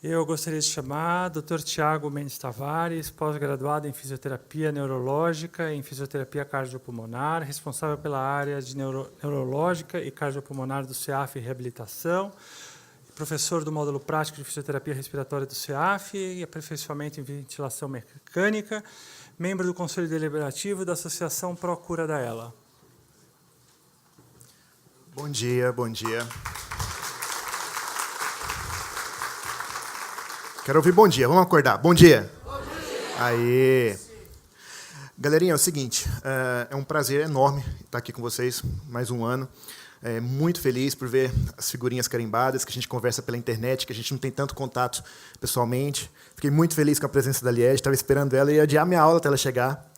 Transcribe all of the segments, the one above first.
Eu gostaria de chamar Dr. Tiago Mendes Tavares, pós-graduado em Fisioterapia Neurológica e em Fisioterapia Cardiopulmonar, responsável pela área de Neurológica e Cardiopulmonar do CEAF Reabilitação, professor do módulo prático de Fisioterapia Respiratória do CEAF e aperfeiçoamento em Ventilação Mecânica, membro do Conselho Deliberativo da Associação Procura da ELA. Bom dia, bom dia. Quero ouvir bom dia, vamos acordar. Bom dia. Bom dia. Aê. Galerinha, é o seguinte, é um prazer enorme estar aqui com vocês mais um ano. Muito feliz por ver as figurinhas carimbadas, que a gente conversa pela internet, que a gente não tem tanto contato pessoalmente. Fiquei muito feliz com a presença da Liege, estava esperando ela e ia adiar minha aula até ela chegar.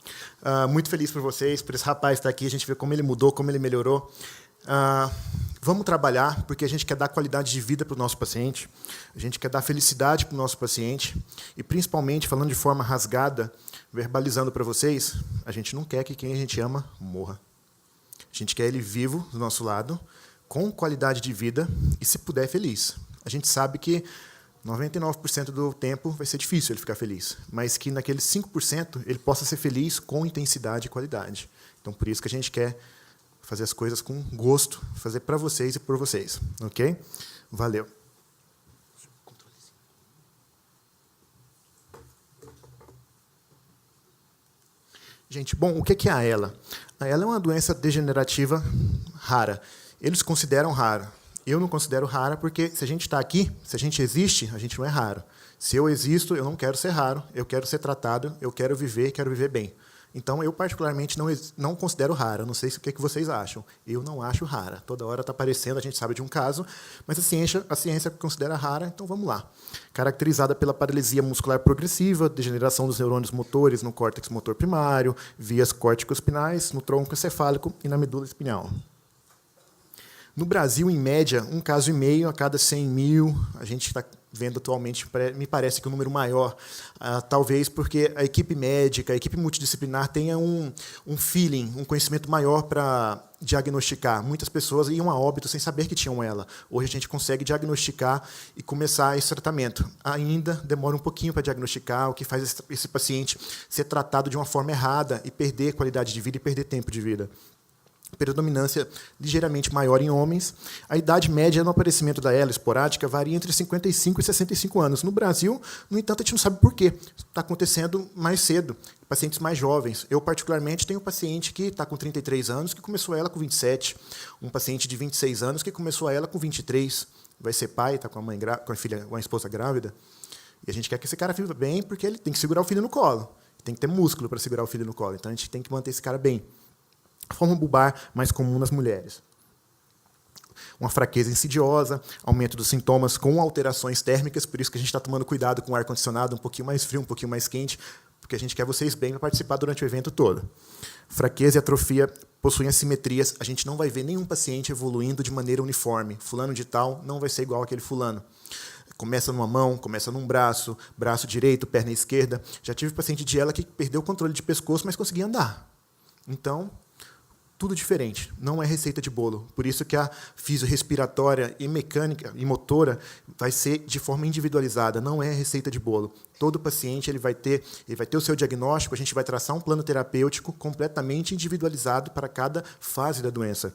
Muito feliz por vocês, por esse rapaz estar aqui, a gente vê como ele mudou, como ele melhorou. Vamos trabalhar, porque a gente quer dar qualidade de vida para o nosso paciente, a gente quer dar felicidade para o nosso paciente, e, principalmente, falando de forma rasgada, verbalizando para vocês, a gente não quer que quem a gente ama morra. A gente quer ele vivo do nosso lado, com qualidade de vida e, se puder, feliz. A gente sabe que 99% do tempo vai ser difícil ele ficar feliz, mas que naqueles 5% ele possa ser feliz com intensidade e qualidade. Então, por isso que a gente quer fazer as coisas com gosto, fazer para vocês e por vocês, ok? Valeu. Gente, bom, o que é a ELA? A ELA é uma doença degenerativa rara. Eles consideram rara. Eu não considero rara porque, se a gente está aqui, se a gente existe, a gente não é raro. Se eu existo, eu não quero ser raro, eu quero ser tratado, eu quero viver bem. Então, eu, particularmente, não considero rara. Não sei o que vocês acham. Eu não acho rara. Toda hora está aparecendo, a gente sabe de um caso, mas a ciência considera rara, então vamos lá. Caracterizada pela paralisia muscular progressiva, degeneração dos neurônios motores no córtex motor primário, vias córtico-espinais, no tronco encefálico e na medula espinhal. No Brasil, em média, 1,5 caso a cada 100 mil. A gente está vendo atualmente, me parece que o número maior, talvez porque a equipe médica, a equipe multidisciplinar tenha um feeling, um conhecimento maior para diagnosticar. Muitas pessoas iam a óbito sem saber que tinham ela. Hoje a gente consegue diagnosticar e começar esse tratamento. Ainda demora um pouquinho para diagnosticar, o que faz esse paciente ser tratado de uma forma errada e perder qualidade de vida e perder tempo de vida. Predominância ligeiramente maior em homens. A idade média no aparecimento da ELA esporádica varia entre 55 e 65 anos. No Brasil, no entanto, a gente não sabe por quê. Está acontecendo mais cedo, pacientes mais jovens. Eu, particularmente, tenho um paciente que está com 33 anos, que começou a ELA com 27. Um paciente de 26 anos que começou a ELA com 23. Vai ser pai, está com a filha, com a esposa grávida. E a gente quer que esse cara viva bem, porque ele tem que segurar o filho no colo. Tem que ter músculo para segurar o filho no colo. Então, a gente tem que manter esse cara bem. Forma bulbar mais comum nas mulheres. Uma fraqueza insidiosa, aumento dos sintomas com alterações térmicas, por isso que a gente está tomando cuidado com o ar-condicionado um pouquinho mais frio, um pouquinho mais quente, porque a gente quer vocês bem para participar durante o evento todo. Fraqueza e atrofia possuem assimetrias, a gente não vai ver nenhum paciente evoluindo de maneira uniforme. Fulano de tal não vai ser igual àquele fulano. Começa numa mão, começa num braço, braço direito, perna esquerda. Já tive paciente de ELA que perdeu o controle de pescoço, mas conseguia andar. Então, tudo diferente, não é receita de bolo. Por isso que a fisiorrespiratória e mecânica e motora vai ser de forma individualizada, não é receita de bolo. Todo paciente ele vai ter o seu diagnóstico, a gente vai traçar um plano terapêutico completamente individualizado para cada fase da doença.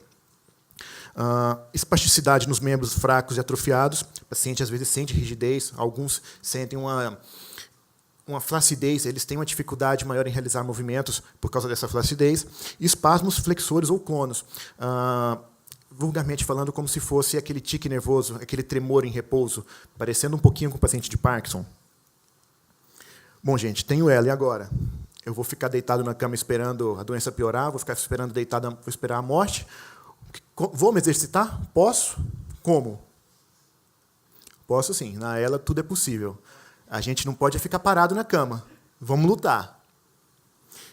Espasticidade nos membros fracos e atrofiados. O paciente, às vezes, sente rigidez, alguns sentem uma flacidez, eles têm uma dificuldade maior em realizar movimentos por causa dessa flacidez, e espasmos flexores ou clonos, vulgarmente falando como se fosse aquele tique nervoso, aquele tremor em repouso, parecendo um pouquinho com o paciente de Parkinson. Bom, gente, tenho ela, e agora? Eu vou ficar deitado na cama esperando a doença piorar, vou ficar esperando deitado, vou esperar a morte? Vou me exercitar? Posso? Como? Posso sim, na ELA tudo é possível. A gente não pode ficar parado na cama. Vamos lutar.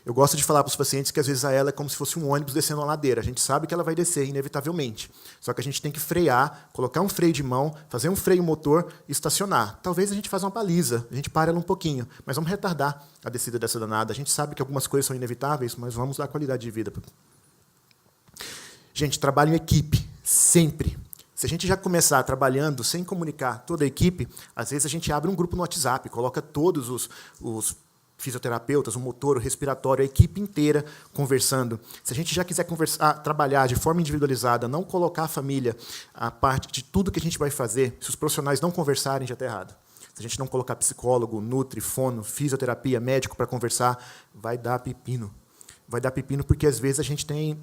Eu gosto de falar para os pacientes que, às vezes, a ELA é como se fosse um ônibus descendo uma ladeira. A gente sabe que ela vai descer, inevitavelmente. Só que a gente tem que frear, colocar um freio de mão, fazer um freio motor e estacionar. Talvez a gente faça uma baliza, a gente para ela um pouquinho, mas vamos retardar a descida dessa danada. A gente sabe que algumas coisas são inevitáveis, mas vamos dar qualidade de vida. Gente, trabalho em equipe, sempre. Se a gente já começar trabalhando sem comunicar toda a equipe, às vezes a gente abre um grupo no WhatsApp, coloca todos os fisioterapeutas, o motor, o respiratório, a equipe inteira conversando. Se a gente já quiser trabalhar de forma individualizada, não colocar a família a parte de tudo que a gente vai fazer, se os profissionais não conversarem, já está errado. Se a gente não colocar psicólogo, nutri, fono, fisioterapia, médico para conversar, vai dar pepino. Vai dar pepino porque, às vezes, a gente tem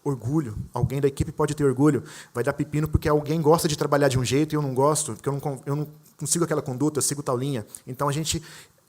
orgulho. Alguém da equipe pode ter orgulho. Vai dar pepino porque alguém gosta de trabalhar de um jeito e eu não gosto, porque eu não sigo aquela conduta, eu sigo tal linha. Então,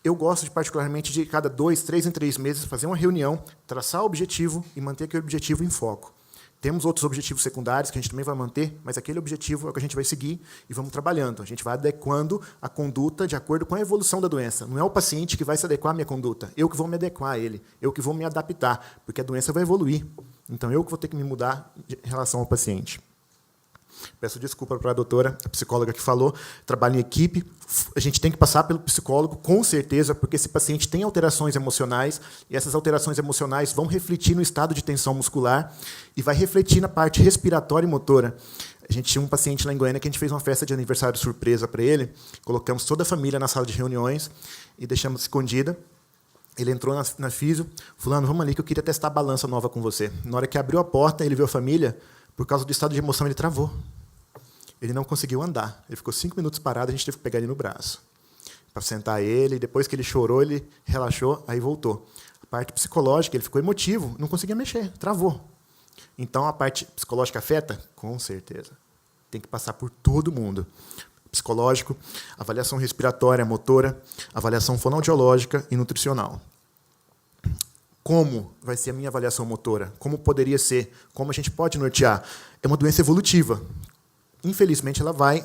eu gosto, particularmente, de cada 2, 3 em 3 meses, fazer uma reunião, traçar o objetivo e manter aquele objetivo em foco. Temos outros objetivos secundários que a gente também vai manter, mas aquele objetivo é o que a gente vai seguir e vamos trabalhando. A gente vai adequando a conduta de acordo com a evolução da doença. Não é o paciente que vai se adequar à minha conduta, eu que vou me adequar a ele, eu que vou me adaptar, porque a doença vai evoluir. Então, eu que vou ter que me mudar em relação ao paciente. Peço desculpa para a doutora, a psicóloga que falou, trabalho em equipe, a gente tem que passar pelo psicólogo, com certeza, porque esse paciente tem alterações emocionais, e essas alterações emocionais vão refletir no estado de tensão muscular e vai refletir na parte respiratória e motora. A gente tinha um paciente lá em Goiânia que a gente fez uma festa de aniversário surpresa para ele, colocamos toda a família na sala de reuniões e deixamos escondida. Ele entrou na físio, fulano, vamos ali que eu queria testar a balança nova com você. Na hora que abriu a porta, ele viu a família, por causa do estado de emoção, ele travou. Ele não conseguiu andar. Ele ficou 5 minutos parado, a gente teve que pegar ele no braço para sentar ele. Depois que ele chorou, ele relaxou, aí voltou. A parte psicológica, ele ficou emotivo, não conseguia mexer, travou. Então, a parte psicológica afeta? Com certeza. Tem que passar por todo mundo. Psicológico, avaliação respiratória, motora, avaliação fonoaudiológica e nutricional. Como vai ser a minha avaliação motora? Como poderia ser? Como a gente pode nortear? É uma doença evolutiva. Infelizmente, ela vai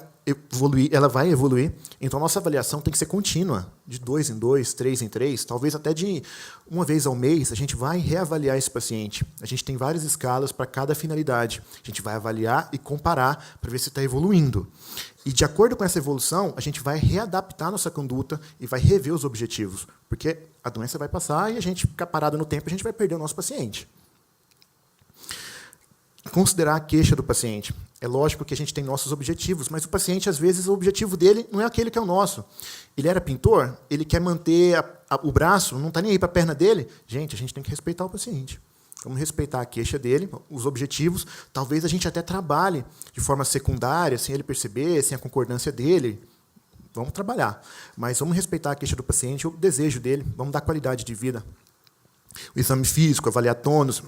evoluir. Então, a nossa avaliação tem que ser contínua, de 2 em 2, 3 em 3, talvez até de 1 vez ao mês, a gente vai reavaliar esse paciente. A gente tem várias escalas para cada finalidade. A gente vai avaliar e comparar para ver se está evoluindo. E, de acordo com essa evolução, a gente vai readaptar nossa conduta e vai rever os objetivos. Porque a doença vai passar e a gente ficar parado no tempo, a gente vai perder o nosso paciente. Considerar a queixa do paciente. É lógico que a gente tem nossos objetivos, mas o paciente, às vezes, o objetivo dele não é aquele que é o nosso. Ele era pintor, ele quer manter o braço, não está nem aí para a perna dele. Gente, a gente tem que respeitar o paciente. Vamos respeitar a queixa dele, os objetivos. Talvez a gente até trabalhe de forma secundária, sem ele perceber, sem a concordância dele. Vamos trabalhar. Mas vamos respeitar a queixa do paciente, o desejo dele, vamos dar qualidade de vida. O exame físico, avaliar tônus,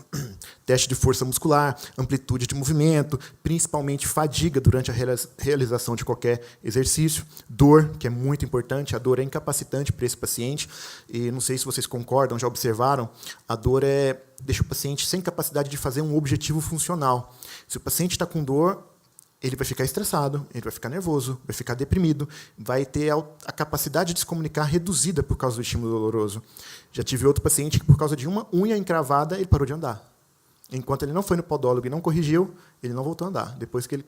teste de força muscular, amplitude de movimento, principalmente fadiga durante a realização de qualquer exercício. Dor, que é muito importante, a dor é incapacitante para esse paciente. E não sei se vocês concordam, já observaram, a dor deixa o paciente sem capacidade de fazer um objetivo funcional. Se o paciente está com dor, ele vai ficar estressado, ele vai ficar nervoso, vai ficar deprimido, vai ter a capacidade de se comunicar reduzida por causa do estímulo doloroso. Já tive outro paciente que, por causa de uma unha encravada, ele parou de andar. Enquanto ele não foi no podólogo e não corrigiu, ele não voltou a andar. Depois que ele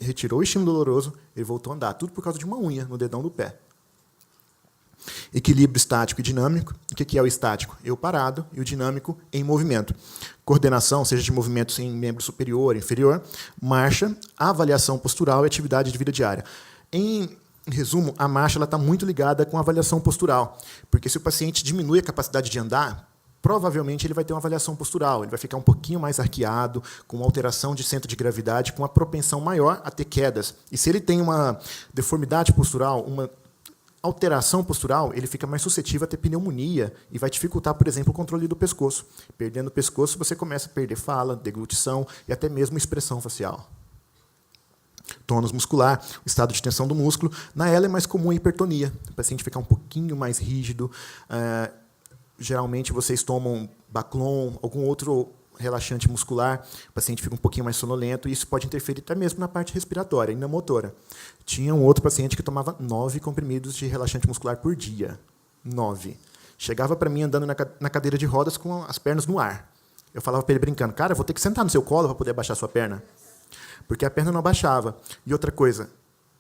retirou o estímulo doloroso, ele voltou a andar. Tudo por causa de uma unha no dedão do pé. Equilíbrio estático e dinâmico. O que é o estático? Eu parado e o dinâmico em movimento. Coordenação, seja de movimentos em membro superior, inferior, marcha, avaliação postural e atividade de vida diária. Em resumo, a marcha está muito ligada com a avaliação postural, porque se o paciente diminui a capacidade de andar, provavelmente ele vai ter uma avaliação postural, ele vai ficar um pouquinho mais arqueado, com uma alteração de centro de gravidade, com uma propensão maior a ter quedas. E se ele tem uma deformidade postural, uma alteração postural, ele fica mais suscetível a ter pneumonia e vai dificultar, por exemplo, o controle do pescoço. Perdendo o pescoço, você começa a perder fala, deglutição e até mesmo expressão facial. Tônus muscular, o estado de tensão do músculo. Na ela é mais comum a hipertonia. O paciente fica um pouquinho mais rígido. Geralmente, vocês tomam Baclon, algum outro relaxante muscular, o paciente fica um pouquinho mais sonolento, e isso pode interferir até mesmo na parte respiratória e na motora. Tinha um outro paciente que tomava 9 comprimidos de relaxante muscular por dia. 9. Chegava para mim andando na cadeira de rodas com as pernas no ar. Eu falava para ele brincando, cara, eu vou ter que sentar no seu colo para poder abaixar a sua perna. Porque a perna não abaixava. E outra coisa,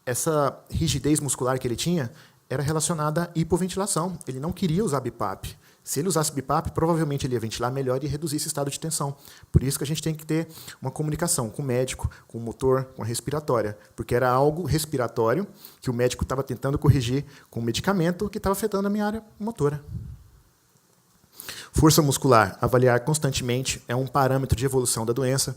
essa rigidez muscular que ele tinha era relacionada à hipoventilação. Ele não queria usar BiPAP. Se ele usasse BiPAP, provavelmente ele ia ventilar melhor e reduzir esse estado de tensão. Por isso que a gente tem que ter uma comunicação com o médico, com o motor, com a respiratória, porque era algo respiratório que o médico estava tentando corrigir com o medicamento que estava afetando a minha área motora. Força muscular, avaliar constantemente, é um parâmetro de evolução da doença,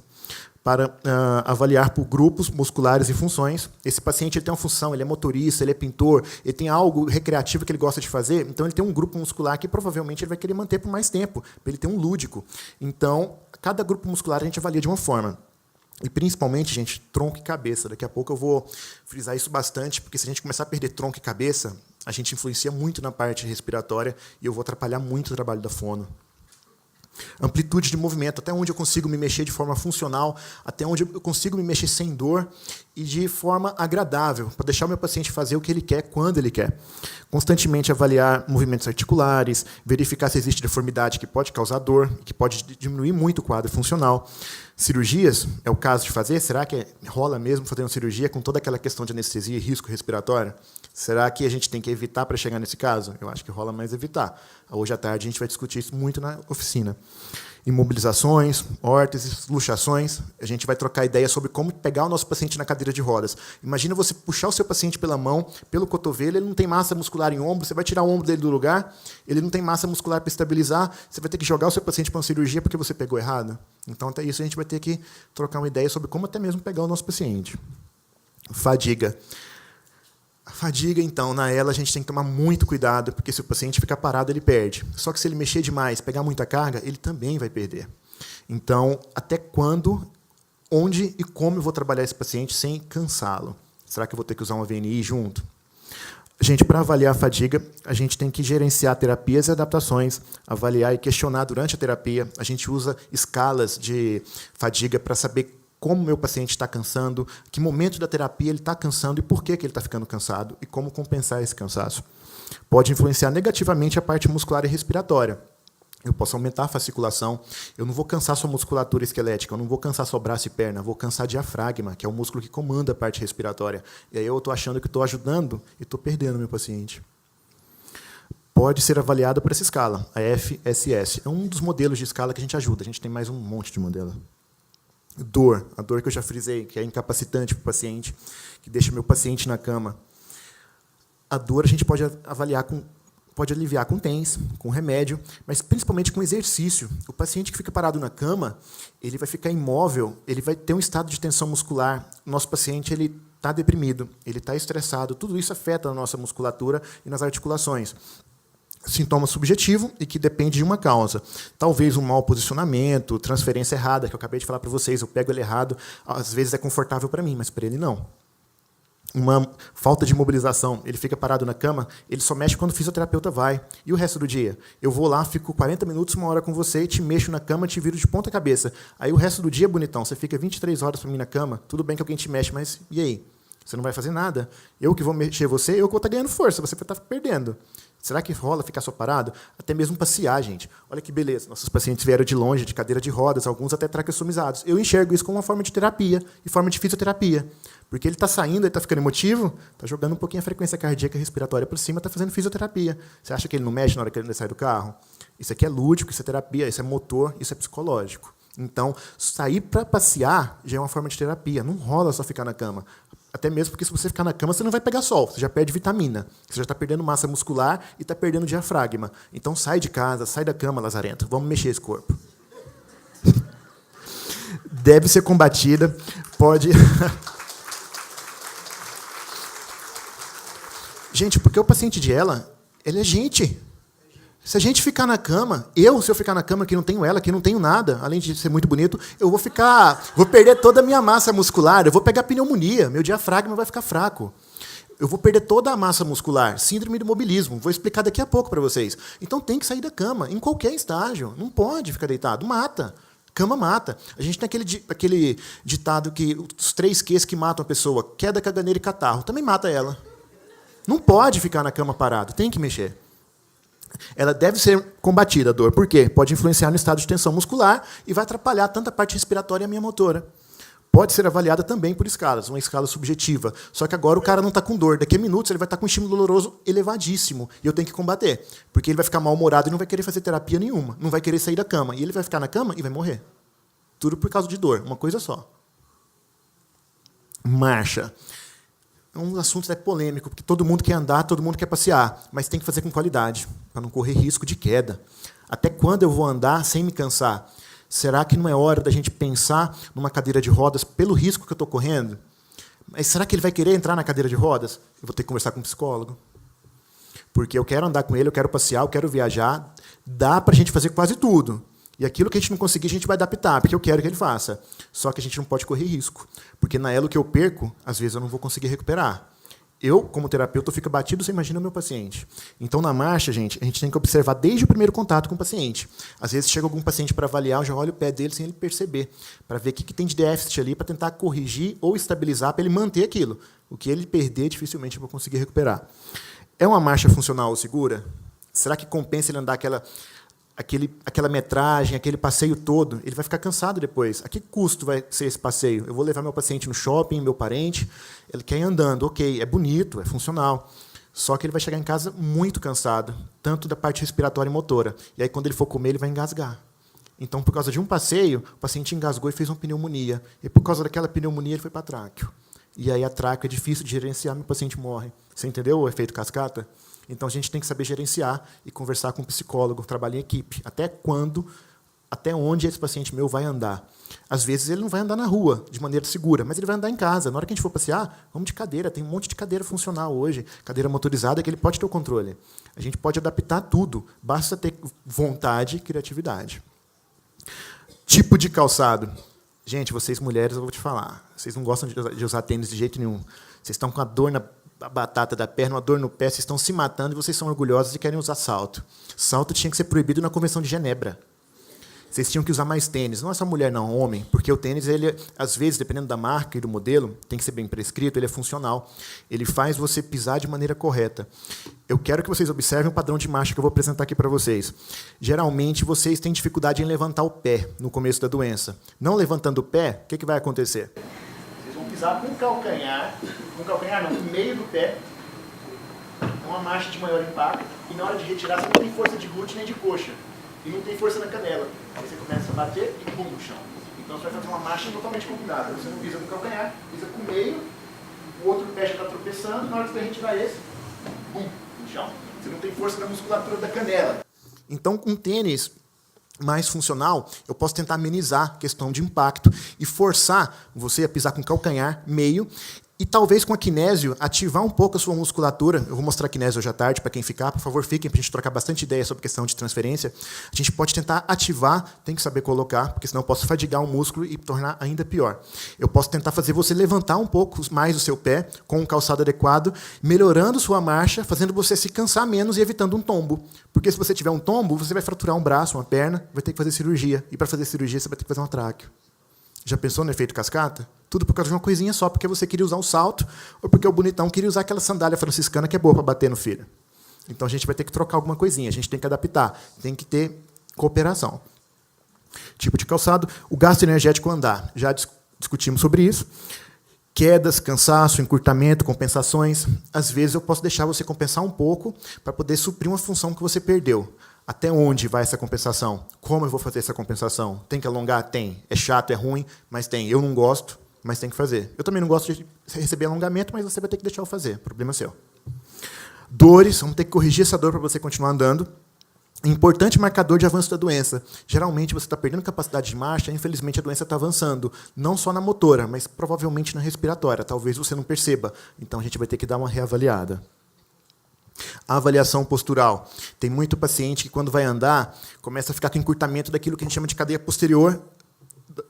para avaliar por grupos musculares e funções. Esse paciente ele tem uma função, ele é motorista, ele é pintor, ele tem algo recreativo que ele gosta de fazer, então ele tem um grupo muscular que provavelmente ele vai querer manter por mais tempo, para ele ter um lúdico. Então, cada grupo muscular a gente avalia de uma forma. E, principalmente, gente, tronco e cabeça. Daqui a pouco eu vou frisar isso bastante, porque se a gente começar a perder tronco e cabeça, a gente influencia muito na parte respiratória e eu vou atrapalhar muito o trabalho da fono. Amplitude de movimento, até onde eu consigo me mexer de forma funcional, até onde eu consigo me mexer sem dor e de forma agradável, para deixar o meu paciente fazer o que ele quer, quando ele quer. Constantemente avaliar movimentos articulares, verificar se existe deformidade que pode causar dor, que pode diminuir muito o quadro funcional. Cirurgias, é o caso de fazer? Será que rola mesmo fazer uma cirurgia com toda aquela questão de anestesia e risco respiratório? Será que a gente tem que evitar para chegar nesse caso? Eu acho que rola mais evitar. Hoje à tarde a gente vai discutir isso muito na oficina. Imobilizações, órteses, luxações. A gente vai trocar ideia sobre como pegar o nosso paciente na cadeira de rodas. Imagina você puxar o seu paciente pela mão, pelo cotovelo, ele não tem massa muscular em ombro, você vai tirar o ombro dele do lugar, ele não tem massa muscular para estabilizar, você vai ter que jogar o seu paciente para uma cirurgia porque você pegou errado. Então, até isso a gente vai ter que trocar uma ideia sobre como até mesmo pegar o nosso paciente. Fadiga. A fadiga, então, na ela a gente tem que tomar muito cuidado, porque se o paciente ficar parado, ele perde. Só que se ele mexer demais, pegar muita carga, ele também vai perder. Então, até quando, onde e como eu vou trabalhar esse paciente sem cansá-lo? Será que eu vou ter que usar uma VNI junto? Gente, para avaliar a fadiga, a gente tem que gerenciar terapias e adaptações, avaliar e questionar durante a terapia. A gente usa escalas de fadiga para saber como o meu paciente está cansando, que momento da terapia ele está cansando e por que ele está ficando cansado, e como compensar esse cansaço. Pode influenciar negativamente a parte muscular e respiratória. Eu posso aumentar a fasciculação, eu não vou cansar sua musculatura esquelética, eu não vou cansar só braço e perna, eu vou cansar diafragma, que é o músculo que comanda a parte respiratória. E aí eu estou achando que estou ajudando e estou perdendo o meu paciente. Pode ser avaliada por essa escala, a FSS. É um dos modelos de escala que a gente ajuda, a gente tem mais um monte de modelo. Dor, a dor que eu já frisei, que é incapacitante para o paciente, que deixa o meu paciente na cama. A dor a gente pode avaliar pode aliviar com TENS, com remédio, mas principalmente com exercício. O paciente que fica parado na cama, ele vai ficar imóvel, ele vai ter um estado de tensão muscular. O nosso paciente ele está deprimido, ele está estressado, tudo isso afeta a nossa musculatura e nas articulações. Sintoma subjetivo e que depende de uma causa. Talvez um mau posicionamento, transferência errada, que eu acabei de falar para vocês, eu pego ele errado, às vezes é confortável para mim, mas para ele não. Uma falta de mobilização, ele fica parado na cama, ele só mexe quando o fisioterapeuta vai. E o resto do dia? Eu vou lá, fico 40 minutos, uma hora com você, te mexo na cama, te viro de ponta cabeça. Aí o resto do dia, bonitão, você fica 23 horas para mim na cama, tudo bem que alguém te mexe, mas e aí? Você não vai fazer nada. Eu que vou mexer você, eu que vou estar ganhando força, você vai estar perdendo. Será que rola ficar só parado? Até mesmo passear, gente. Olha que beleza. Nossos pacientes vieram de longe, de cadeira de rodas, alguns até traqueostomizados. Eu enxergo isso como uma forma de terapia e forma de fisioterapia. Porque ele está saindo, ele está ficando emotivo, está jogando um pouquinho a frequência cardíaca e respiratória para cima, está fazendo fisioterapia. Você acha que ele não mexe na hora que ele sai do carro? Isso aqui é lúdico, isso é terapia, isso é motor, isso é psicológico. Então, sair para passear já é uma forma de terapia. Não rola só ficar na cama. Até mesmo porque se você ficar na cama, você não vai pegar sol, você já perde vitamina. Você já está perdendo massa muscular e está perdendo diafragma. Então sai de casa, sai da cama, lazarento. Vamos mexer esse corpo. Deve ser combatida, pode... Gente, porque o paciente de ela, ele é gente. Se a gente ficar na cama, se eu ficar na cama que não tenho ela, que não tenho nada, além de ser muito bonito, eu vou perder toda a minha massa muscular, eu vou pegar pneumonia, meu diafragma vai ficar fraco. Eu vou perder toda a massa muscular, síndrome do imobilismo, vou explicar daqui a pouco para vocês. Então tem que sair da cama, em qualquer estágio, não pode ficar deitado, mata. Cama mata. A gente tem aquele ditado que os 3 Qs que matam a pessoa, queda, caganeira e catarro, também mata ela. Não pode ficar na cama parado, tem que mexer. Ela deve ser combatida, a dor. Por quê? Pode influenciar no estado de tensão muscular e vai atrapalhar tanto a parte respiratória e a minha motora. pode ser avaliada também por escalas, uma escala subjetiva. Só que agora o cara não está com dor. Daqui a minutos ele vai estar com um estímulo doloroso elevadíssimo. E eu tenho que combater. Porque ele vai ficar mal-humorado e não vai querer fazer terapia nenhuma. Não vai querer sair da cama. E ele vai ficar na cama e vai morrer. Tudo por causa de dor. Uma coisa só. Marcha. É um assunto polêmico, porque todo mundo quer andar, todo mundo quer passear. Mas tem que fazer com qualidade, para não correr risco de queda. Até quando eu vou andar sem me cansar? Será que não é hora da gente pensar numa cadeira de rodas pelo risco que eu estou correndo? Mas será que ele vai querer entrar na cadeira de rodas? Eu vou ter que conversar com um psicólogo. Porque eu quero andar com ele, eu quero passear, eu quero viajar. Dá para a gente fazer quase tudo. E aquilo que a gente não conseguir, a gente vai adaptar, porque eu quero que ele faça. Só que a gente não pode correr risco. Porque na elo que eu perco, às vezes eu não vou conseguir recuperar. Eu, como terapeuta, fico batido, você imagina o meu paciente. Então, na marcha, gente, a gente tem que observar desde o primeiro contato com o paciente. Às vezes, chega algum paciente para avaliar, eu já olho o pé dele sem ele perceber, para ver o que tem de déficit ali, para tentar corrigir ou estabilizar, para ele manter aquilo. O que ele perder, dificilmente eu vou conseguir recuperar. É uma marcha funcional ou segura? Será que compensa ele andar aquela metragem, aquele passeio todo? Ele vai ficar cansado depois. A que custo vai ser esse passeio? Eu vou levar meu paciente no shopping, meu parente, ele quer ir andando. Ok, é bonito, é funcional. Só que ele vai chegar em casa muito cansado, tanto da parte respiratória e motora. E aí, quando ele for comer, ele vai engasgar. Então, por causa de um passeio, o paciente engasgou e fez uma pneumonia. E por causa daquela pneumonia, ele foi para tráqueo. E aí a tráqueo é difícil de gerenciar, meu paciente morre. Você entendeu o efeito cascata? Então, a gente tem que saber gerenciar e conversar com um psicólogo, trabalhar em equipe. Até onde esse paciente meu vai andar. Às vezes, ele não vai andar na rua, de maneira segura, mas ele vai andar em casa. Na hora que a gente for passear, vamos de cadeira. Tem um monte de cadeira funcional hoje, cadeira motorizada, que ele pode ter o controle. A gente pode adaptar tudo, basta ter vontade e criatividade. Tipo de calçado. Gente, vocês mulheres, eu vou te falar, vocês não gostam de usar tênis de jeito nenhum. Vocês estão com a dor na batata da perna, uma dor no pé, vocês estão se matando e vocês são orgulhosos e querem usar salto. Salto tinha que ser proibido na Convenção de Genebra. Vocês tinham que usar mais tênis. Não é só mulher, não, homem. Porque o tênis, ele, às vezes, dependendo da marca e do modelo, tem que ser bem prescrito, ele é funcional. Ele faz você pisar de maneira correta. Eu quero que vocês observem o padrão de marcha que eu vou apresentar aqui para vocês. Geralmente, vocês têm dificuldade em levantar o pé no começo da doença. Não levantando o pé, o que vai acontecer? Vocês vão pisar com o calcanhar não, no meio do pé, uma marcha de maior impacto, e na hora de retirar, você não tem força de glúteo nem de coxa. E não tem força na canela. Aí você começa a bater e pum no chão. Então você vai fazer uma marcha totalmente combinada. Você não pisa no calcanhar, pisa com o meio, o outro pé já está tropeçando, na hora que você retirar esse, pum no chão. Você não tem força na musculatura da canela. Então, com tênis mais funcional, eu posso tentar amenizar a questão de impacto e forçar você a pisar com calcanhar, meio, e talvez com a kinésio ativar um pouco a sua musculatura. Eu vou mostrar a kinésio hoje à tarde para quem ficar. Por favor, fiquem para a gente trocar bastante ideia sobre a questão de transferência. A gente pode tentar ativar, tem que saber colocar, porque senão eu posso fadigar o músculo e tornar ainda pior. Eu posso tentar fazer você levantar um pouco mais o seu pé com um calçado adequado, melhorando sua marcha, fazendo você se cansar menos e evitando um tombo. Porque se você tiver um tombo, você vai fraturar um braço, uma perna, vai ter que fazer cirurgia. E para fazer cirurgia, você vai ter que fazer um tráqueo. Já pensou no efeito cascata? Tudo por causa de uma coisinha só, porque você queria usar um salto, ou porque o bonitão queria usar aquela sandália franciscana que é boa para bater no filho. Então, a gente vai ter que trocar alguma coisinha, a gente tem que adaptar, tem que ter cooperação. Tipo de calçado, o gasto energético andar. Já discutimos sobre isso. Quedas, cansaço, encurtamento, compensações. Às vezes, eu posso deixar você compensar um pouco para poder suprir uma função que você perdeu. Até onde vai essa compensação? Como eu vou fazer essa compensação? Tem que alongar? Tem. É chato, é ruim, mas tem. Eu não gosto, mas tem que fazer. Eu também não gosto de receber alongamento, mas você vai ter que deixar eu fazer. Problema seu. Dores, vamos ter que corrigir essa dor para você continuar andando. Importante marcador de avanço da doença. Geralmente, você está perdendo capacidade de marcha, infelizmente, a doença está avançando. Não só na motora, mas provavelmente na respiratória. Talvez você não perceba. Então, a gente vai ter que dar uma reavaliada. A avaliação postural. Tem muito paciente que, quando vai andar, começa a ficar com encurtamento daquilo que a gente chama de cadeia posterior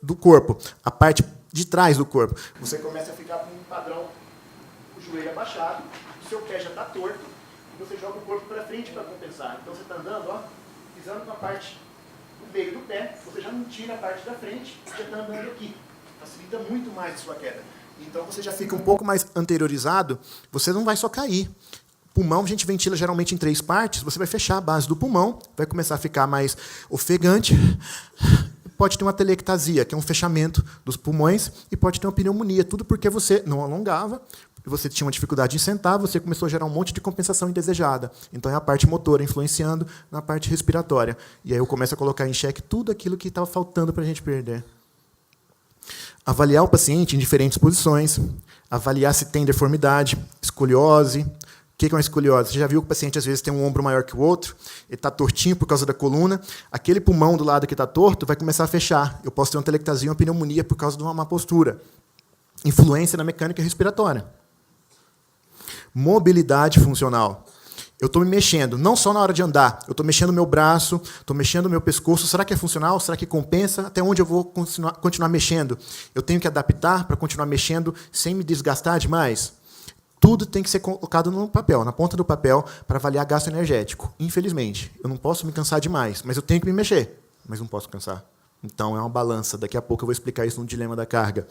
do corpo, a parte de trás do corpo. Você começa a ficar com um padrão, o joelho abaixado, o seu pé já está torto, e você joga o corpo para frente para compensar. Então, você está andando, ó, pisando na parte do meio do pé, você já não tira a parte da frente, já está andando aqui. Facilita muito mais a sua queda. Então, você já fica um pouco mais anteriorizado, você não vai só cair. Pulmão, a gente ventila geralmente em 3 partes, você vai fechar a base do pulmão, vai começar a ficar mais ofegante, pode ter uma telectasia, que é um fechamento dos pulmões, e pode ter uma pneumonia, tudo porque você não alongava, você tinha uma dificuldade em sentar, você começou a gerar um monte de compensação indesejada. Então, é a parte motora influenciando na parte respiratória. E aí eu começo a colocar em xeque tudo aquilo que estava faltando para a gente perder. Avaliar o paciente em diferentes posições, avaliar se tem deformidade, escoliose. O que é uma escoliose? Você já viu que o paciente, às vezes, tem um ombro maior que o outro, ele está tortinho por causa da coluna, aquele pulmão do lado que está torto vai começar a fechar. Eu posso ter uma telectasia, uma pneumonia por causa de uma má postura. Influência na mecânica respiratória. Mobilidade funcional. Eu estou me mexendo, não só na hora de andar, eu estou mexendo o meu braço, estou mexendo o meu pescoço. Será que é funcional? Será que compensa? Até onde eu vou continuar mexendo? Eu tenho que adaptar para continuar mexendo sem me desgastar demais? Tudo tem que ser colocado no papel, na ponta do papel, para avaliar gasto energético. Infelizmente, eu não posso me cansar demais, mas eu tenho que me mexer, mas não posso cansar. Então, é uma balança. Daqui a pouco eu vou explicar isso no dilema da carga.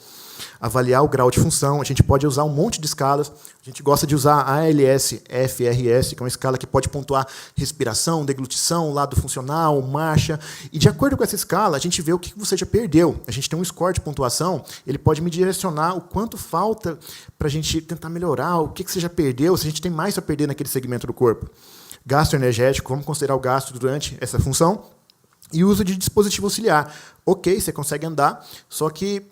Avaliar o grau de função. A gente pode usar um monte de escalas. A gente gosta de usar a ALS, FRS, que é uma escala que pode pontuar respiração, deglutição, lado funcional, marcha. E, de acordo com essa escala, a gente vê o que você já perdeu. A gente tem um score de pontuação, ele pode me direcionar o quanto falta para a gente tentar melhorar, o que você já perdeu, se a gente tem mais para perder naquele segmento do corpo. Gasto energético, vamos considerar o gasto durante essa função. E uso de dispositivo auxiliar. Ok, você consegue andar, só que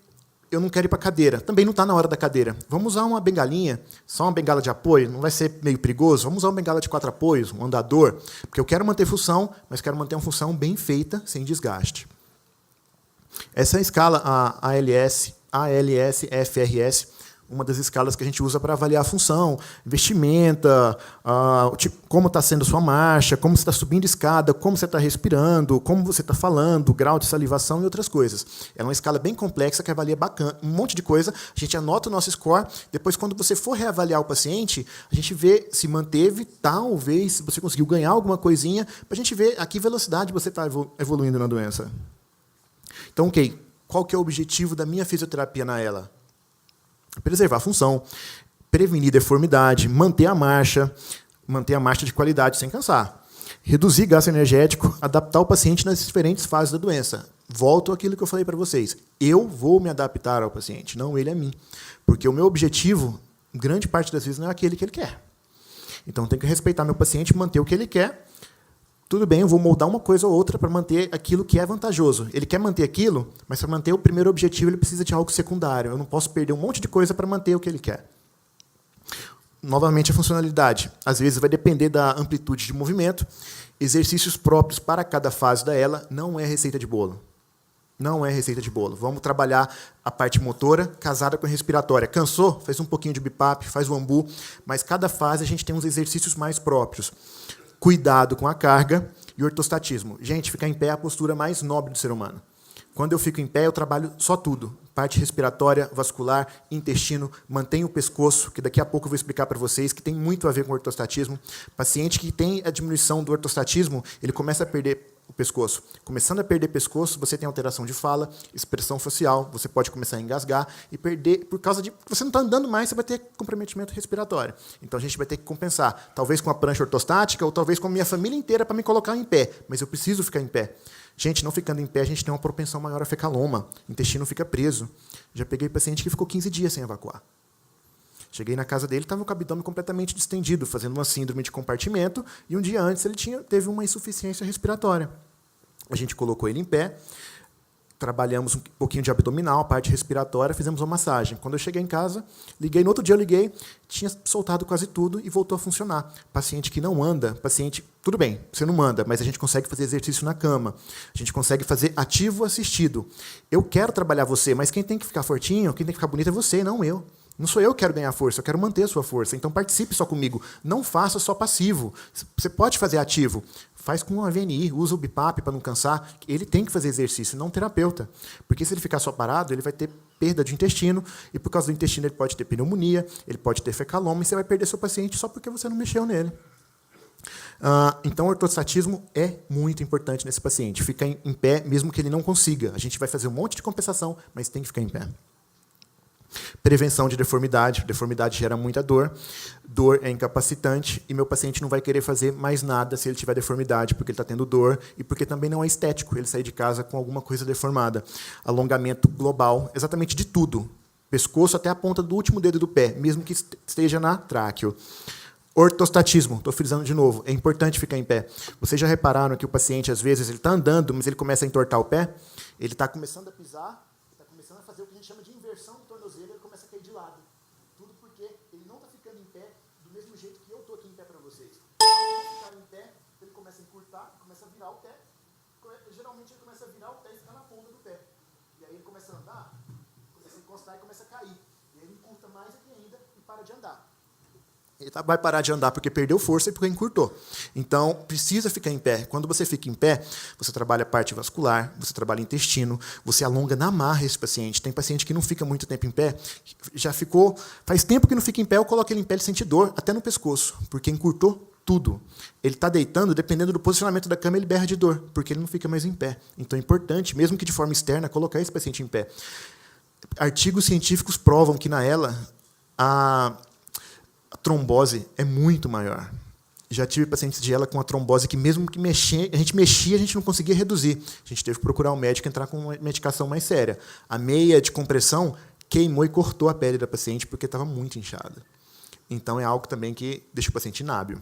eu não quero ir para a cadeira. Também não está na hora da cadeira. Vamos usar uma bengalinha, só uma bengala de apoio, não vai ser meio perigoso? Vamos usar uma bengala de 4 apoios, um andador, porque eu quero manter função, mas quero manter uma função bem feita, sem desgaste. Essa é a escala, a ALS, FRS, uma das escalas que a gente usa para avaliar a função, vestimenta, como está sendo a sua marcha, como você está subindo escada, como você está respirando, como você está falando, grau de salivação e outras coisas. É uma escala bem complexa que avalia bacana, um monte de coisa. A gente anota o nosso score, depois, quando você for reavaliar o paciente, a gente vê se manteve, talvez, se você conseguiu ganhar alguma coisinha, para a gente ver a que velocidade você está evoluindo na doença. Então, ok, qual que é o objetivo da minha fisioterapia na ELA? Preservar a função, prevenir deformidade, manter a marcha de qualidade sem cansar, reduzir gasto energético, adaptar o paciente nas diferentes fases da doença. Volto àquilo que eu falei para vocês. Eu vou me adaptar ao paciente, não ele a mim. Porque o meu objetivo, grande parte das vezes, não é aquele que ele quer. Então, eu tenho que respeitar meu paciente, manter o que ele quer. Tudo bem, eu vou moldar uma coisa ou outra para manter aquilo que é vantajoso. Ele quer manter aquilo, mas para manter o primeiro objetivo, ele precisa de algo secundário. Eu não posso perder um monte de coisa para manter o que ele quer. Novamente, a funcionalidade. Às vezes, vai depender da amplitude de movimento. Exercícios próprios para cada fase da ELA não é receita de bolo. Não é receita de bolo. Vamos trabalhar a parte motora casada com a respiratória. Cansou? Faz um pouquinho de BIPAP, faz o ambu, mas cada fase a gente tem uns exercícios mais próprios. Cuidado com a carga e ortostatismo. Gente, ficar em pé é a postura mais nobre do ser humano. Quando eu fico em pé, eu trabalho só tudo. Parte respiratória, vascular, intestino, mantenho o pescoço, que daqui a pouco eu vou explicar para vocês, que tem muito a ver com o ortostatismo. Paciente que tem a diminuição do ortostatismo, ele começa a perder o pescoço. Começando a perder pescoço, você tem alteração de fala, expressão facial, você pode começar a engasgar e perder, por causa de você não está andando mais, você vai ter comprometimento respiratório. Então, a gente vai ter que compensar, talvez com a prancha ortostática ou talvez com a minha família inteira para me colocar em pé, mas eu preciso ficar em pé. Gente, não ficando em pé, a gente tem uma propensão maior a fecaloma, o intestino fica preso. Já peguei paciente que ficou 15 dias sem evacuar. Cheguei na casa dele, estava com o abdômen completamente distendido, fazendo uma síndrome de compartimento, e um dia antes ele teve uma insuficiência respiratória. A gente colocou ele em pé, trabalhamos um pouquinho de abdominal, a parte respiratória, fizemos uma massagem. Quando eu cheguei em casa, liguei, no outro dia eu liguei, tinha soltado quase tudo e voltou a funcionar. Paciente que não anda, paciente, tudo bem, você não anda, mas a gente consegue fazer exercício na cama, a gente consegue fazer ativo assistido. Eu quero trabalhar você, mas quem tem que ficar fortinho, quem tem que ficar bonito é você, não eu. Não sou eu que quero ganhar força, eu quero manter a sua força. Então, participe só comigo. Não faça só passivo. Você pode fazer ativo. Faz com um AVNI, usa o BIPAP para não cansar. Ele tem que fazer exercício, não terapeuta. Porque se ele ficar só parado, ele vai ter perda de intestino, e por causa do intestino ele pode ter pneumonia, ele pode ter fecaloma, e você vai perder seu paciente só porque você não mexeu nele. Então, o ortostatismo é muito importante nesse paciente. Ficar em pé, mesmo que ele não consiga. A gente vai fazer um monte de compensação, mas tem que ficar em pé. Prevenção de deformidade. Deformidade gera muita dor. Dor é incapacitante e meu paciente não vai querer fazer mais nada se ele tiver deformidade, porque ele está tendo dor e porque também não é estético ele sair de casa com alguma coisa deformada. Alongamento global, exatamente de tudo. Pescoço até a ponta do último dedo do pé, mesmo que esteja na tráqueo. Ortostatismo, estou frisando de novo, é importante ficar em pé. Vocês já repararam que o paciente, às vezes, ele está andando, mas ele começa a entortar o pé? Ele está começando a pisar, está começando a fazer o que a gente chama de inversão do tornozelo, ele começa a cair de lado. Tudo porque ele não está ficando em pé do mesmo jeito que eu estou aqui em pé para vocês. Ao ficar em pé, ele começa a encurtar, começa a virar o pé. Geralmente ele começa a virar o pé e ficar na ponta do pé. E aí ele começa a andar, começa a encostar e começa a cair. E aí ele encurta mais aqui ainda e para de andar. Ele vai parar de andar porque perdeu força e porque encurtou. Então, precisa ficar em pé. Quando você fica em pé, você trabalha a parte vascular, você trabalha intestino, você alonga na marra esse paciente. Tem paciente que não fica muito tempo em pé, já ficou... Faz tempo que não fica em pé, eu coloco ele em pé, ele sente dor até no pescoço, porque encurtou tudo. Ele está deitando, dependendo do posicionamento da cama, ele berra de dor, porque ele não fica mais em pé. Então, é importante, mesmo que de forma externa, colocar esse paciente em pé. Artigos científicos provam que, na ELA, a trombose é muito maior. Já tive pacientes de ELA com a trombose que, mesmo que a gente mexia, a gente não conseguia reduzir. A gente teve que procurar um médico e entrar com uma medicação mais séria. A meia de compressão queimou e cortou a pele da paciente porque estava muito inchada. Então, é algo também que deixa o paciente inábil.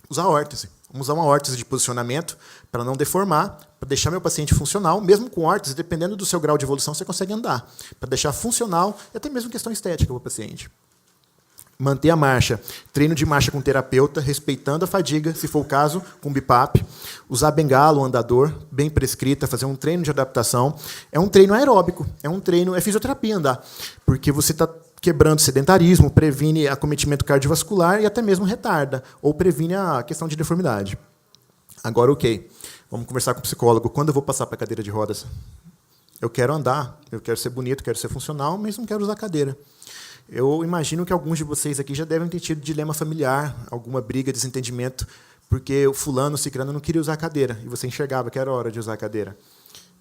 Usar a órtese. Vamos usar uma órtese de posicionamento para não deformar, para deixar meu paciente funcional. Mesmo com órtese, dependendo do seu grau de evolução, você consegue andar. Para deixar funcional e até mesmo questão estética para o paciente. Manter a marcha. Treino de marcha com terapeuta, respeitando a fadiga, se for o caso, com BIPAP. Usar bengala ou andador, bem prescrita, fazer um treino de adaptação. É um treino aeróbico, é fisioterapia andar. Porque você está quebrando sedentarismo, previne acometimento cardiovascular e até mesmo retarda, ou previne a questão de deformidade. Agora, ok. Vamos conversar com o psicólogo. Quando eu vou passar para a cadeira de rodas? Eu quero andar, eu quero ser bonito, quero ser funcional, mas não quero usar cadeira. Eu imagino que alguns de vocês aqui já devem ter tido dilema familiar, alguma briga, desentendimento, porque o fulano, o ciclano, não queria usar a cadeira, e você enxergava que era hora de usar a cadeira.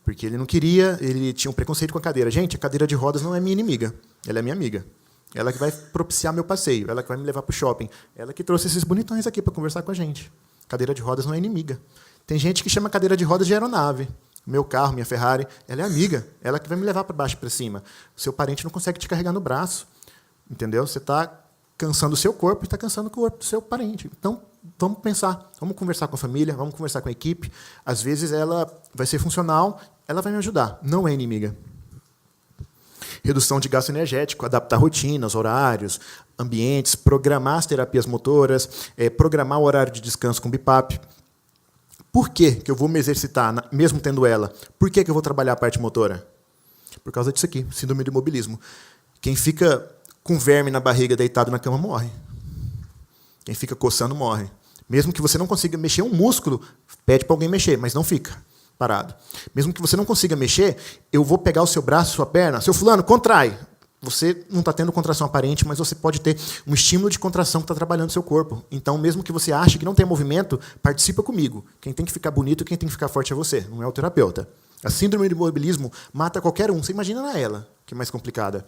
Porque ele não queria, ele tinha um preconceito com a cadeira. Gente, a cadeira de rodas não é minha inimiga, ela é minha amiga. Ela que vai propiciar meu passeio, ela que vai me levar para o shopping, ela que trouxe esses bonitões aqui para conversar com a gente. Cadeira de rodas não é inimiga. Tem gente que chama a cadeira de rodas de aeronave. Meu carro, minha Ferrari, ela é amiga, ela que vai me levar para baixo e para cima. O seu parente não consegue te carregar no braço. Entendeu? Você está cansando o seu corpo e está cansando o corpo do seu parente. Então, vamos pensar, vamos conversar com a família, vamos conversar com a equipe. Às vezes, ela vai ser funcional, ela vai me ajudar, não é inimiga. Redução de gasto energético, adaptar rotinas, horários, ambientes, programar as terapias motoras, programar o horário de descanso com BIPAP. Por que eu vou me exercitar, mesmo tendo ela? Por que eu vou trabalhar a parte motora? Por causa disso aqui, síndrome do imobilismo. Quem fica com verme na barriga deitado na cama morre. Quem fica coçando morre. Mesmo que você não consiga mexer um músculo, pede para alguém mexer, mas não fica parado. Mesmo que você não consiga mexer, eu vou pegar o seu braço, sua perna, seu fulano, contrai. Você não está tendo contração aparente, mas você pode ter um estímulo de contração que está trabalhando o seu corpo. Então, mesmo que você ache que não tem movimento, participa comigo. Quem tem que ficar bonito, quem tem que ficar forte é você, não é o terapeuta. A síndrome do imobilismo mata qualquer um. Você imagina ela, que é mais complicada.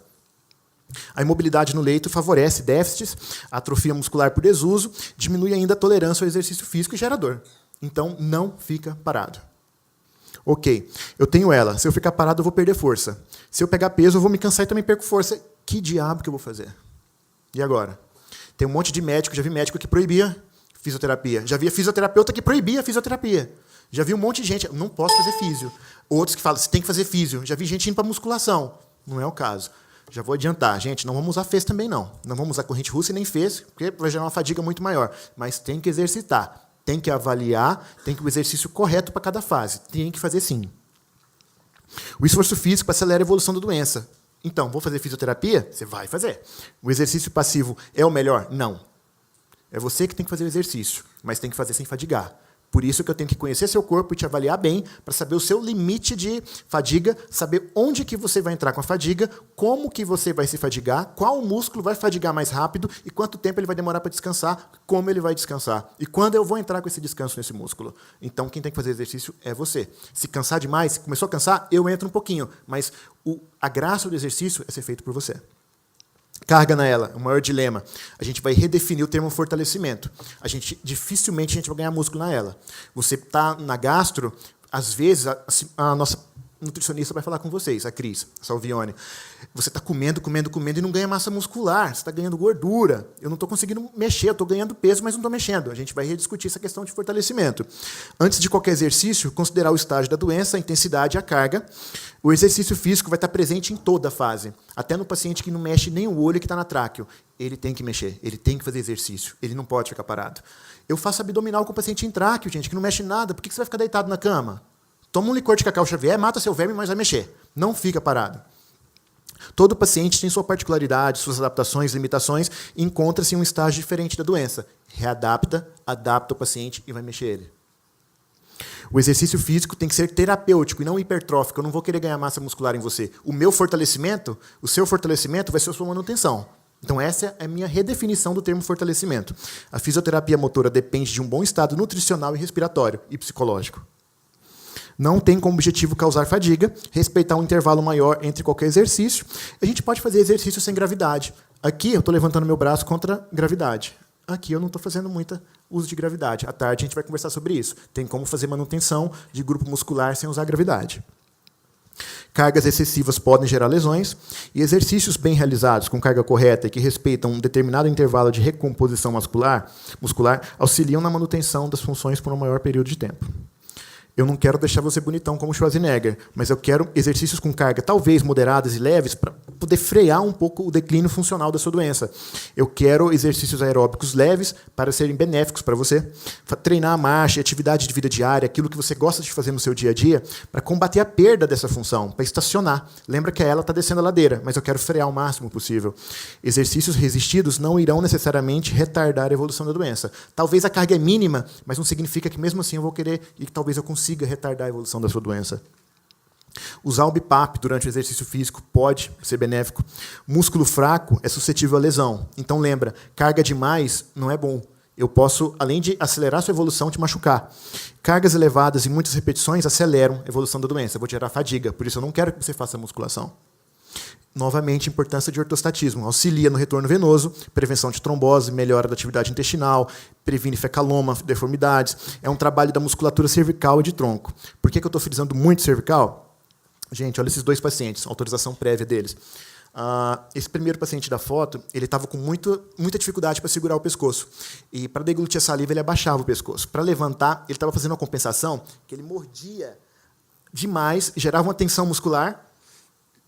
A imobilidade no leito favorece déficits, a atrofia muscular por desuso, diminui ainda a tolerância ao exercício físico e gera dor. Então, não fica parado. Ok, eu tenho ela. Se eu ficar parado, eu vou perder força. Se eu pegar peso, eu vou me cansar e também perco força. Que diabo que eu vou fazer? E agora? Tem um monte de médico, já vi médico que proibia fisioterapia. Já vi fisioterapeuta que proibia fisioterapia. Já vi um monte de gente, não posso fazer físio. Outros que falam, você tem que fazer físio. Já vi gente indo para musculação. Não é o caso. Já vou adiantar, gente, não vamos usar fez também não. Não vamos usar corrente russa e nem fez, porque vai gerar uma fadiga muito maior. Mas tem que exercitar, tem que avaliar, tem que o exercício correto para cada fase. Tem que fazer sim. O esforço físico acelera a evolução da doença. Então, vou fazer fisioterapia? Você vai fazer. O exercício passivo é o melhor? Não. É você que tem que fazer o exercício, mas tem que fazer sem fadigar. Por isso que eu tenho que conhecer seu corpo e te avaliar bem, para saber o seu limite de fadiga, saber onde que você vai entrar com a fadiga, como que você vai se fadigar, qual músculo vai fadigar mais rápido e quanto tempo ele vai demorar para descansar, como ele vai descansar. E quando eu vou entrar com esse descanso nesse músculo. Então, quem tem que fazer exercício é você. Se cansar demais, começou a cansar, eu entro um pouquinho. Mas a graça do exercício é ser feito por você. Carga na ela, o maior dilema. A gente vai redefinir o termo fortalecimento. Dificilmente a gente vai ganhar músculo na ela. Você está na gastro, às vezes a nossa nutricionista vai falar com vocês, a Cris, a Salvione. Você está comendo e não ganha massa muscular, você está ganhando gordura. Eu não estou conseguindo mexer, eu estou ganhando peso, mas não estou mexendo. A gente vai rediscutir essa questão de fortalecimento. Antes de qualquer exercício, considerar o estágio da doença, a intensidade e a carga. O exercício físico vai estar presente em toda a fase. Até no paciente que não mexe nem o olho que está na tráqueo. Ele tem que mexer, ele tem que fazer exercício, ele não pode ficar parado. Eu faço abdominal com o paciente em tráqueo, gente, que não mexe nada. Por que você vai ficar deitado na cama? Toma um licor de cacau Xavier, mata seu verme, mas vai mexer. Não fica parado. Todo paciente tem sua particularidade, suas adaptações, limitações, e encontra-se em um estágio diferente da doença. Readapta, adapta o paciente e vai mexer ele. O exercício físico tem que ser terapêutico e não hipertrófico. Eu não vou querer ganhar massa muscular em você. O meu fortalecimento, o seu fortalecimento vai ser a sua manutenção. Então, essa é a minha redefinição do termo fortalecimento. A fisioterapia motora depende de um bom estado nutricional e respiratório e psicológico. Não tem como objetivo causar fadiga, respeitar um intervalo maior entre qualquer exercício. A gente pode fazer exercício sem gravidade. Aqui eu estou levantando meu braço contra gravidade. Aqui eu não estou fazendo muito uso de gravidade. À tarde a gente vai conversar sobre isso. Tem como fazer manutenção de grupo muscular sem usar gravidade. Cargas excessivas podem gerar lesões e exercícios bem realizados com carga correta e que respeitam um determinado intervalo de recomposição muscular auxiliam na manutenção das funções por um maior período de tempo. Eu não quero deixar você bonitão como Schwarzenegger, mas eu quero exercícios com carga talvez moderadas e leves para poder frear um pouco o declínio funcional da sua doença. Eu quero exercícios aeróbicos leves para serem benéficos para você. Treinar a marcha, atividade de vida diária, aquilo que você gosta de fazer no seu dia a dia, para combater a perda dessa função, para estacionar. Lembra que ela está descendo a ladeira, mas eu quero frear o máximo possível. Exercícios resistidos não irão necessariamente retardar a evolução da doença. Talvez a carga é mínima, mas não significa que mesmo assim eu vou querer e que talvez eu consiga retardar a evolução da sua doença. Usar o BIPAP durante o exercício físico pode ser benéfico. Músculo fraco é suscetível à lesão. Então lembra, carga demais não é bom. Eu posso, além de acelerar sua evolução, te machucar. Cargas elevadas e muitas repetições aceleram a evolução da doença. Eu vou gerar fadiga, por isso eu não quero que você faça musculação. Novamente, importância de ortostatismo. Auxilia no retorno venoso, prevenção de trombose, melhora da atividade intestinal, previne fecaloma, deformidades. É um trabalho da musculatura cervical e de tronco. Por que eu estou frisando muito cervical? Gente, olha esses dois pacientes, autorização prévia deles. Esse primeiro paciente da foto, ele estava com muita dificuldade para segurar o pescoço. E para deglutir a saliva, ele abaixava o pescoço. Para levantar, ele estava fazendo uma compensação que ele mordia demais, gerava uma tensão muscular,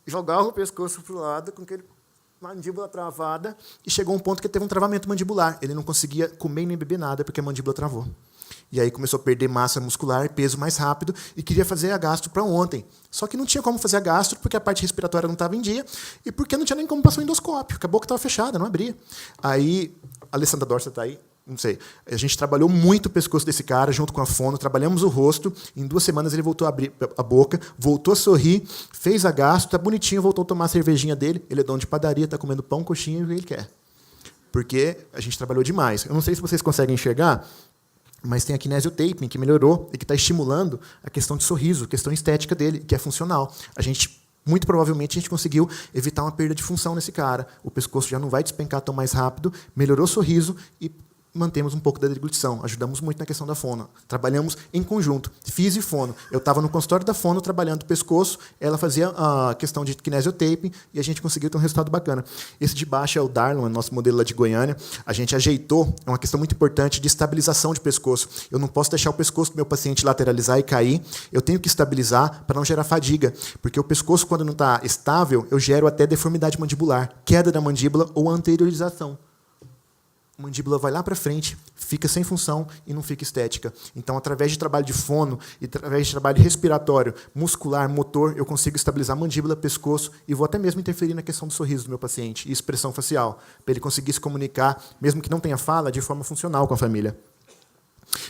jogava o pescoço para o lado, com aquele mandíbula travada, e chegou a um ponto que ele teve um travamento mandibular. Ele não conseguia comer nem beber nada, porque a mandíbula travou. E aí começou a perder massa muscular, peso mais rápido, e queria fazer a gastro para ontem. Só que não tinha como fazer a gastro, porque a parte respiratória não estava em dia, e porque não tinha nem como passar o endoscópio, porque a boca estava fechada, não abria. Aí, a Alessandra Dorsa está aí, não sei. A gente trabalhou muito o pescoço desse cara, junto com a fono, trabalhamos o rosto, em 2 semanas ele voltou a abrir a boca, voltou a sorrir, fez a gastro, está bonitinho, voltou a tomar a cervejinha dele, ele é dono de padaria, está comendo pão, coxinha e o que ele quer. Porque a gente trabalhou demais. Eu não sei se vocês conseguem enxergar, mas tem a kinesiotaping, que melhorou e que está estimulando a questão de sorriso, a questão estética dele, que é funcional. Muito provavelmente, a gente conseguiu evitar uma perda de função nesse cara. O pescoço já não vai despencar tão mais rápido, melhorou o sorriso e mantemos um pouco da deglutição. Ajudamos muito na questão da fono. Trabalhamos em conjunto, físio e fono. Eu estava no consultório da fono trabalhando o pescoço, ela fazia a questão de kinesiotaping e a gente conseguiu ter um resultado bacana. Esse de baixo é o Darlon, nosso modelo lá de Goiânia. A gente ajeitou, é uma questão muito importante de estabilização de pescoço. Eu não posso deixar o pescoço do meu paciente lateralizar e cair. Eu tenho que estabilizar para não gerar fadiga, porque o pescoço, quando não está estável, eu gero até deformidade mandibular, queda da mandíbula ou anteriorização. A mandíbula vai lá para frente, fica sem função e não fica estética. Então, através de trabalho de fono e através de trabalho respiratório, muscular, motor, eu consigo estabilizar a mandíbula, pescoço e vou até mesmo interferir na questão do sorriso do meu paciente e expressão facial, para ele conseguir se comunicar, mesmo que não tenha fala, de forma funcional com a família.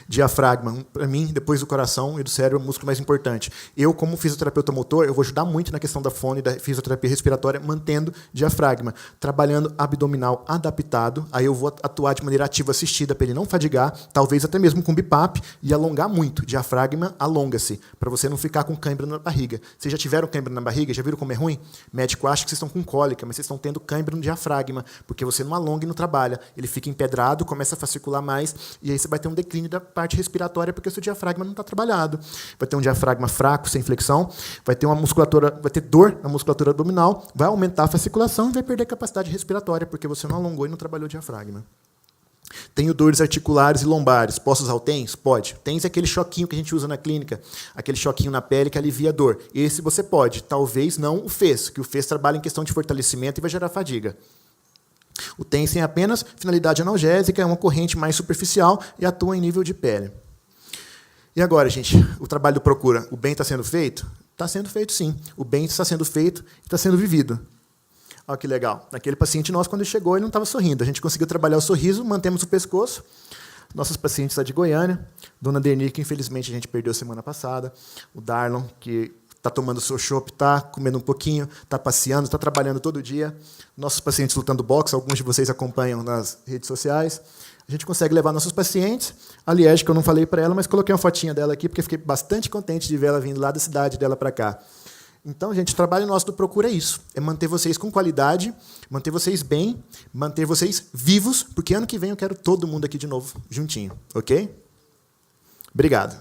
Diafragma, para mim, depois do coração e do cérebro, é o músculo mais importante. Eu, como fisioterapeuta motor, eu vou ajudar muito na questão da fono e da fisioterapia respiratória, mantendo diafragma, trabalhando abdominal adaptado. Aí eu vou atuar de maneira ativa assistida para ele não fadigar, talvez até mesmo com BIPAP, e alongar muito. Diafragma alonga-se, para você não ficar com cãibra na barriga. Vocês já tiveram cãibra na barriga? Já viram como é ruim? O médico acha que vocês estão com cólica, mas vocês estão tendo cãibra no diafragma, porque você não alonga e não trabalha. Ele fica empedrado, começa a fascicular mais, e aí você vai ter um declínio da parte respiratória, porque o seu diafragma não está trabalhado. Vai ter um diafragma fraco, sem flexão, vai ter uma musculatura, vai ter dor na musculatura abdominal, vai aumentar a fasciculação e vai perder a capacidade respiratória, porque você não alongou e não trabalhou o diafragma. Tenho dores articulares e lombares. Posso usar o TENS? Pode. TENS é aquele choquinho que a gente usa na clínica, aquele choquinho na pele que alivia a dor. Esse você pode. Talvez não o FES, que o FES trabalha em questão de fortalecimento e vai gerar fadiga. O TENS tem apenas finalidade analgésica, é uma corrente mais superficial e atua em nível de pele. E agora, gente, o trabalho do Procura, o bem está sendo feito? Está sendo feito, sim. O bem está sendo feito e está sendo vivido. Olha que legal. Aquele paciente nosso, quando ele chegou, ele não estava sorrindo. A gente conseguiu trabalhar o sorriso, mantemos o pescoço. Nossos pacientes lá de Goiânia, Dona Derni, que infelizmente a gente perdeu semana passada, o Darlon, que está tomando o seu chopp, está comendo um pouquinho, está passeando, está trabalhando todo dia. Nossos pacientes lutando boxe, alguns de vocês acompanham nas redes sociais. A gente consegue levar nossos pacientes. A Liege, que eu não falei para ela, mas coloquei uma fotinha dela aqui, porque fiquei bastante contente de ver ela vindo lá da cidade dela para cá. Então, gente, o trabalho nosso do Procura é isso. É manter vocês com qualidade, manter vocês bem, manter vocês vivos, porque ano que vem eu quero todo mundo aqui de novo, juntinho. Ok? Obrigado.